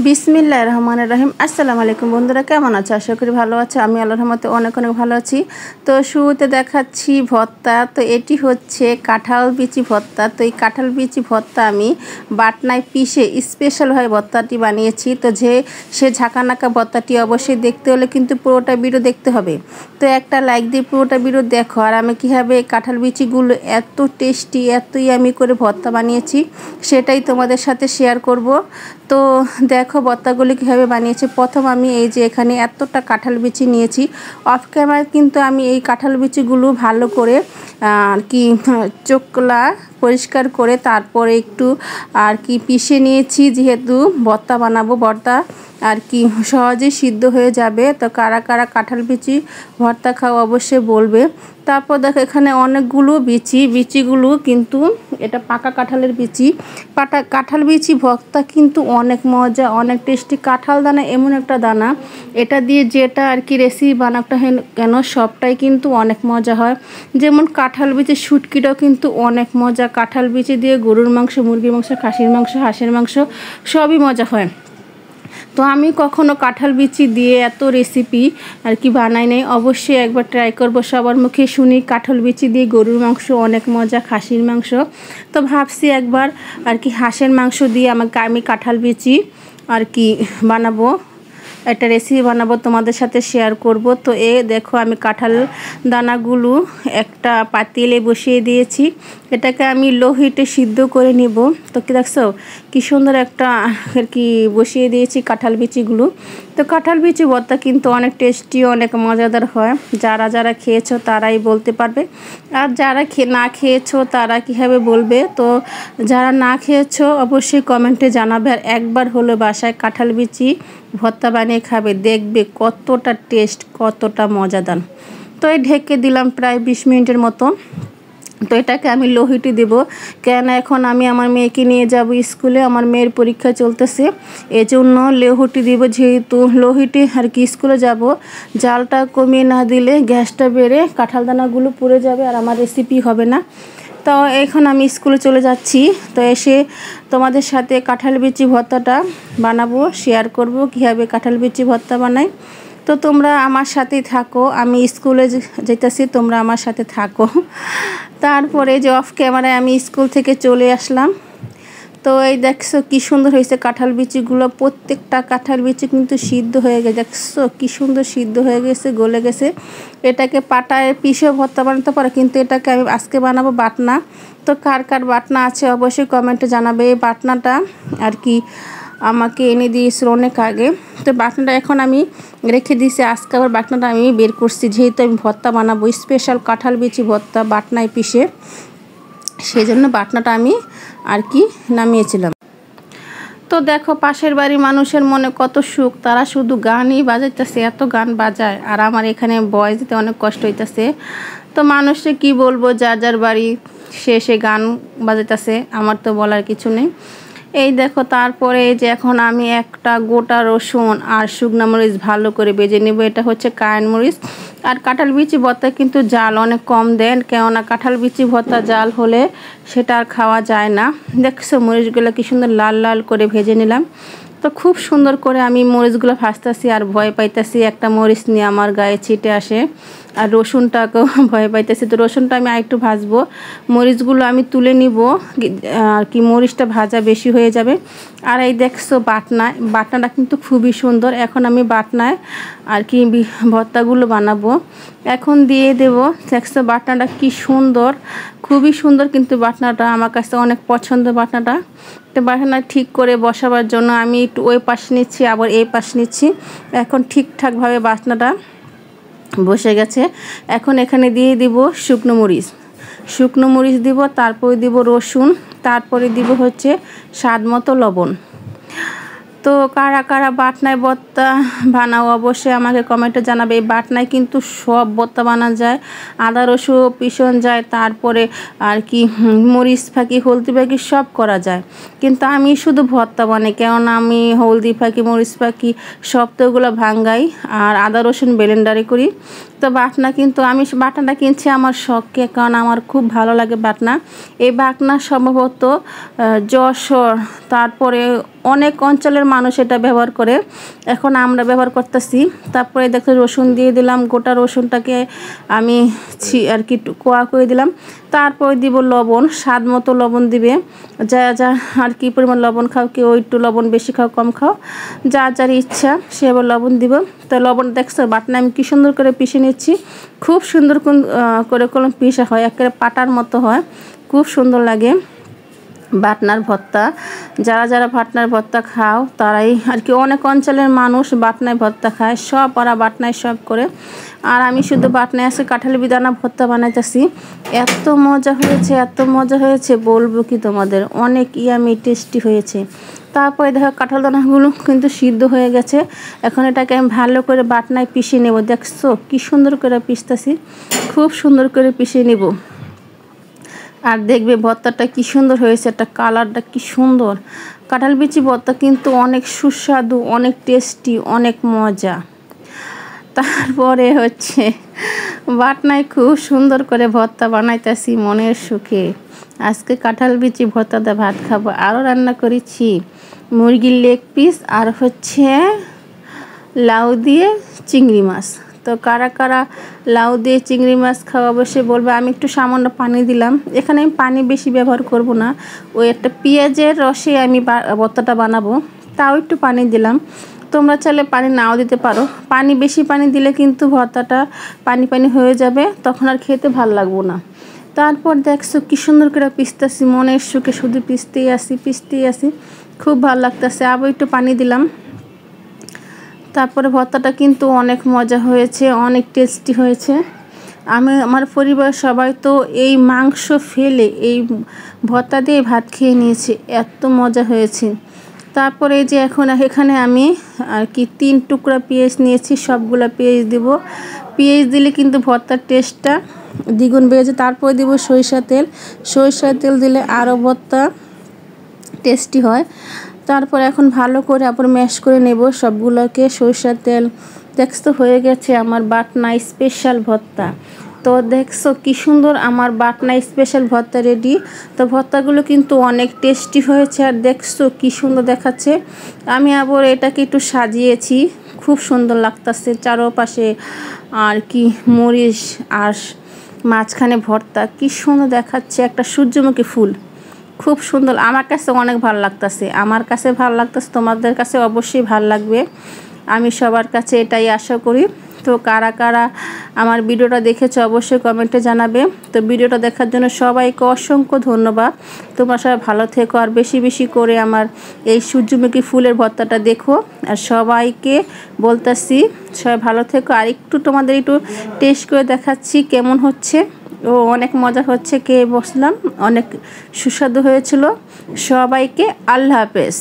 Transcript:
বিসমিল্লাহির রহমানির রহিম। আসসালামু আলাইকুম বন্ধুরা, কেমন আছো? আশা করি ভালো আছো। আমি আল্লাহর রহমতে অনেক ভালো আছি। তো শুরুতে দেখাচ্ছি ভর্তা। তো এটি হচ্ছে কাঁঠাল বিচি ভর্তা। তো এই কাঁঠাল বিচি ভর্তা আমি বাটনায় পিষে স্পেশালভাবে ভর্তাটি বানিয়েছি। তো সে ঝাঁকানাকা ভর্তাটি অবশ্যই দেখতে হলে কিন্তু পুরোটা ভিডিও দেখতে হবে। তো একটা লাইক দিয়ে পুরোটা ভিডিও দেখো। আর আমি কীভাবে কাঁঠাল বিচিগুলো এত টেস্টি এতই আমি করে ভর্তা বানিয়েছি সেটাই তোমাদের সাথে শেয়ার করব। তো দেখো ভর্তাগুলি কীভাবে বানিয়েছি। প্রথম আমি এই যে এখানে এতটা কাঁঠাল বিচি নিয়েছি। অফ ক্যামেরায় কিন্তু আমি এই কাঁঠাল বিচিগুলো ভালো করে চোখলা পরিষ্কার করে তারপরে একটু পিষে নিয়েছি, যেহেতু ভর্তা বানাবো। ভর্তা সহজেই সিদ্ধ হয়ে যাবে। তো কারা কারা কাঁঠাল বিচি ভর্তা খাও অবশ্যই বলবে। তারপর দেখো এখানে অনেকগুলো বিচিগুলো কিন্তু এটা পাকা কাঁঠালের বিচি। কাঁঠাল বিচি ভর্তা কিন্তু অনেক মজা, অনেক টেস্টি। কাঁঠাল দানা এমন একটা দানা, এটা দিয়ে যেটা রেসিপি বানাতে কেন সবটাই কিন্তু অনেক মজা হয়। যেমন কাঁঠাল বিচি শুটকিটাও কিন্তু অনেক মজা। কাঁঠাল বিচি দিয়ে গরুর মাংস, মুরগির মাংস, খাসির মাংস, হাঁসের মাংস সবই মজা হয়। তো আমি কখনো কাঁঠাল বিচি দিয়ে এত রেসিপি বানাই নাই। অবশ্যই একবার ট্রাই করব। সবার মুখে শুনি কাঁঠাল বিচি দিয়ে গরুর মাংস অনেক মজা, খাসির মাংস। তো ভাবছি একবার হাঁসের মাংস দিয়ে আমি কাঁঠাল বিচি বানাবো, একটা রেসিপি বানাবো, তোমাদের সাথে শেয়ার করব। তো দেখো আমি কাঁঠাল দানাগুলো একটা পাতিলে বসিয়ে দিয়েছি। এটাকে আমি লো হিটে সিদ্ধ করে নিব। তো দেখছো কি সুন্দর একটা বসিয়ে দিয়েছি কাঁঠাল বিচিগুলো। তো কাঁঠাল বিচি ভর্তা কিন্তু অনেক টেস্টি, অনেক মজাদার হয়। যারা খেয়েছো তারাই বলতে পারবে, আর যারা না খেয়েছো তারা কীভাবে বলবে। তো যারা না খেয়েছো অবশ্যই কমেন্টে জানাবে। আর একবার হলো বাসায় কাঁঠাল বিচি ভর্তা বানিয়ে খাবে, দেখবে কতটা টেস্ট, কতটা মজাদার। তো ঢেকে দিলাম প্রায় 20 মিনিটের মতো। তো এটাকে আমি লো হিটে দেবো, কেন এখন আমি আমার মেয়েকে নিয়ে যাব স্কুলে। আমার মেয়ের পরীক্ষা চলতেছে, এজন্য লো হিটে দিব। যেহেতু লো হিটে স্কুলে যাব, জালটা কমিয়ে না দিলে গ্যাসটা বেড়ে কাঁঠাল দানাগুলো পুড়ে যাবে আর আমার রেসিপি হবে না। তো এখন আমি স্কুলে চলে যাচ্ছি। তো এসে তোমাদের সাথে কাঁঠাল বিচি ভর্তাটা বানাবো, শেয়ার করব কীভাবে কাঁঠাল বিচি ভর্তা বানাই। তো তোমরা আমার সাথেই থাকো, আমি স্কুলে যেতেছি, তোমরা আমার সাথে থাকো। তারপরে যে অফ ক্যামেরায় আমি স্কুল থেকে চলে আসলাম। তো দেখছো কি সুন্দর হয়েছে কাঁঠাল বিচিগুলো। প্রত্যেকটা কাঁঠাল বিচি কিন্তু সিদ্ধ হয়ে গেছে। দেখছো কি সুন্দর সিদ্ধ হয়ে গেছে, গলে গেছে। এটাকে পাটায় পিষেও ভর্তা বানাতে পারে, কিন্তু এটাকে আমি আজকে বানাবো বাটনা। তো কার কার বাটনা আছে অবশ্যই কমেন্টে জানাবে। এই বাটনাটা আমাকে এনে দিয়েছিল অনেক আগে। তো বাটনাটা এখন আমি রেখে দিয়েছি, আজকে আবার বাটনাটা আমি বের করছি, যেহেতু আমি ভর্তা বানাবো স্পেশাল কাঁঠাল বিচি ভর্তা বাটনায় পিষে, সেই জন্য বাটনাটা আমি নামিয়েছিলাম। তো দেখো পাশের বাড়ির মানুষের মনে কত সুখ, তারা শুধু গানই বাজাইতেছে, এত গান বাজায়। আর আমার এখানে বয়স দিতে অনেক কষ্ট হইতেছে। তো মানুষে কি বলবো, যার বাড়ি সে গান বাজাইতেছে, আমার তো বলার কিছু নেই। এই দেখো তারপরে এই যে এখন আমি একটা গোটা রসুন আর শুকনো মরিচ ভালো করে ভেজে নেব। এটা হচ্ছে কায়ন মরিচ। আর কাঁঠাল বিচি ভর্তা কিন্তু জাল অনেক কম দেন, কেননা কাঁঠাল বিচি ভর্তা জাল হলে সেটা আর খাওয়া যায় না। দেখছো মরিচগুলো কি সুন্দর লাল লাল করে ভেজে নিলাম। তো খুব সুন্দর করে আমি মরিচগুলো ভাজতেছি আর ভয় পাইতেছি একটা মরিচ নিয়ে আমার গায়ে ছিটে আসে। আর রসুনটাকেও ভয় পাইতেছি। তো রসুনটা আমি আরেকটু ভাজবো, মরিচগুলো আমি তুলে নিব, মরিচটা ভাজা বেশি হয়ে যাবে। আর এই দেখছো বাটনাটা কিন্তু খুবই সুন্দর। এখন আমি বাটনায় ভর্তাগুলো বানাবো, এখন দিয়ে দেব। দেখছো বাটনাটা কি সুন্দর, খুবই সুন্দর। কিন্তু বাটনাটা আমার কাছে অনেক পছন্দ বাটনাটা। তো বাটনা ঠিক করে বসাবার জন্য আমি একটু ওই পাশ নিচ্ছি, আবার এই পাশ নিচ্ছি। এখন ঠিকঠাকভাবে বাটনাটা বসে গেছে। এখন এখানে দিয়ে দিব শুকনো মরিচ দিব, তারপরে দিব রসুন, তারপরে দিব হচ্ছে স্বাদ মতো লবণ। তো কারা কারা বাটনায় ভর্তা বানাও অবশ্যই আমাকে কমেন্টে জানাবে। এই বাটনায় কিন্তু সব ভর্তা বানানো যায়, আদা রসুন পিষণ যায়, তারপরে মরিচ হলদি সব করা যায়। কিন্তু আমি শুধু ভর্তা বানাই, কেননা আমি হলদি মরিচ সব তো ওগুলো ভাঙ্গাই আর আদা রসুন ব্লেন্ডারে করি। তো আমি বাটনাটা কিনছি আমার শখকে, কারণ আমার খুব ভালো লাগে বাটনা। এই বাটনা সম্ভবত যশোর, তারপরে অনেক অঞ্চলের মানুষ এটা ব্যবহার করে, এখন আমরা ব্যবহার করতেছি। তারপরে দেখো রসুন দিয়ে দিলাম, গোটা রসুনটাকে আমি আর কি কোয়া করে দিলাম। তারপরে দিব লবণ, স্বাদ মতো লবণ দিবে, যা যা আর কি পরিমাণ লবণ খাও, কেউ একটু লবণ বেশি খাও কম খাও, যার যার ইচ্ছা সে আবার লবণ দিব। তো লবণ দেখছো বাটনা আমি কী সুন্দর করে পিষে নিচ্ছি, খুব সুন্দর করে কলম পিষা হয়, একেবারে পাটার মতো হয়, খুব সুন্দর লাগে বাটনার ভর্তা। যারা যারা বাটনার ভর্তা খাও তারাই আর কি, অনেক অঞ্চলের মানুষ বাটনায় ভর্তা খায়, সব ওরা বাটনায় সব করে। আর আমি শুধু বাটনায় আছে কাঁঠাল বিদানা ভর্তা বানাইতেছি। এত মজা হয়েছে, এত মজা হয়েছে বলবো কি তোমাদের, অনেক ইয়ামি টেস্টি হয়েছে। তারপরে দেখো কাঁঠাল দানাগুলো কিন্তু সিদ্ধ হয়ে গেছে, এখন এটাকে আমি ভালো করে বাটনায় পিষে নেব। দেখছো কি সুন্দর করে পিষতেছি, খুব সুন্দর করে পিষে নেব। আর দেখবে ভর্তাটা কি সুন্দর হয়েছে, একটা কালারটা কি সুন্দর। কাঁঠাল বিচি ভর্তা কিন্তু অনেক সুস্বাদু, অনেক টেস্টি, অনেক মজা। তারপরে হচ্ছে বাটনায় খুব সুন্দর করে ভর্তা বানাইতেছি মনের সুখে। আজকে কাঁঠাল বিচি ভর্তা দিয়ে ভাত খাবো। আরও রান্না করেছি মুরগির লেগ পিস আর হচ্ছে লাউ দিয়ে চিংড়ি মাছ। তো কারা কারা লাউ দিয়ে চিংড়ি মাছ খাওয়া অবশ্যই বলবে। আমি একটু সামান্য পানি দিলাম, এখানে আমি পানি বেশি ব্যবহার করব না, ওই একটা পেঁয়াজের রসে আমি ভর্তাটা বানাবো, তাও একটু পানি দিলাম। তোমরা চাইলে পানি নাও দিতে পারো, পানি বেশি পানি দিলে কিন্তু ভর্তাটা পানি পানি হয়ে যাবে, তখন আর খেতে ভালো লাগবো না। তারপর দেখছো কি সুন্দর করে পিষতেছি মনের সুখে, শুধু পিষতেই আসি, খুব ভালো লাগতেছে। আবার একটু পানি দিলাম। তারপরে ভর্তাটা কিন্তু অনেক মজা হয়েছে, অনেক টেস্টি হয়েছে। আমি আমার পরিবার সবাই তো এই মাংস ফেলে এই ভর্তা দিয়ে ভাত খেয়ে নিয়েছি, এত মজা হয়েছে। তারপরে এই যে এখন এখানে আমি আর কি 3 টুকরা পেঁয়াজ নিয়েছি, সবগুলো পেঁয়াজ দিব। পেঁয়াজ দিলে কিন্তু ভর্তার টেস্টটা দ্বিগুণ বেড়ে যায়। তারপরে দিব সরিষার তেল দিলে আরও ভর্তা টেস্টি হয়। তারপর এখন ভালো করে আবার ম্যাশ করে নেব সবগুলোকে, সরিষার তেল। দেখছো হয়ে গেছে আমার বাটনা স্পেশাল ভর্তা। তো দেখছো কি সুন্দর আমার বাটনা স্পেশাল ভর্তা রেডি। তো ভর্তাগুলো কিন্তু অনেক টেস্টি হয়েছে, আর দেখছো কি সুন্দর দেখাচ্ছে। আমি আবার এটাকে একটু সাজিয়েছি, খুব সুন্দর লাগতেছে চারপাশে আর কি মরিচ আর মাঝখানে ভর্তা, কি সুন্দর দেখাচ্ছে, একটা সূর্যমুখী ফুল, খুব সুন্দর। আমার কাছে অনেক ভালো লাগতেছে, তোমাদের কাছে অবশ্যই ভালো লাগবে, আমি সবার কাছে এটাই আশা করি। তো কারা কারা আমার ভিডিওটা দেখেছো অবশ্যই কমেন্টে জানাবে। তো ভিডিওটা দেখার জন্য সবাইকে অসংখ্য ধন্যবাদ। তোমরা সবাই ভালো থেকো, আর বেশি বেশি করে আমার এই সূর্যমুখী ফুলের ভর্তাটা দেখো। আর সবাইকে বলতেছি সবাই ভালো থেকো। আর একটু তোমাদের একটু টেস্ট করে দেখাচ্ছি কেমন হচ্ছে। অনেক মজা হচ্ছে, খেয়ে বসলাম, অনেক সুস্বাদু হয়েছিল। সবাইকে আল্লাহ হাফেজ।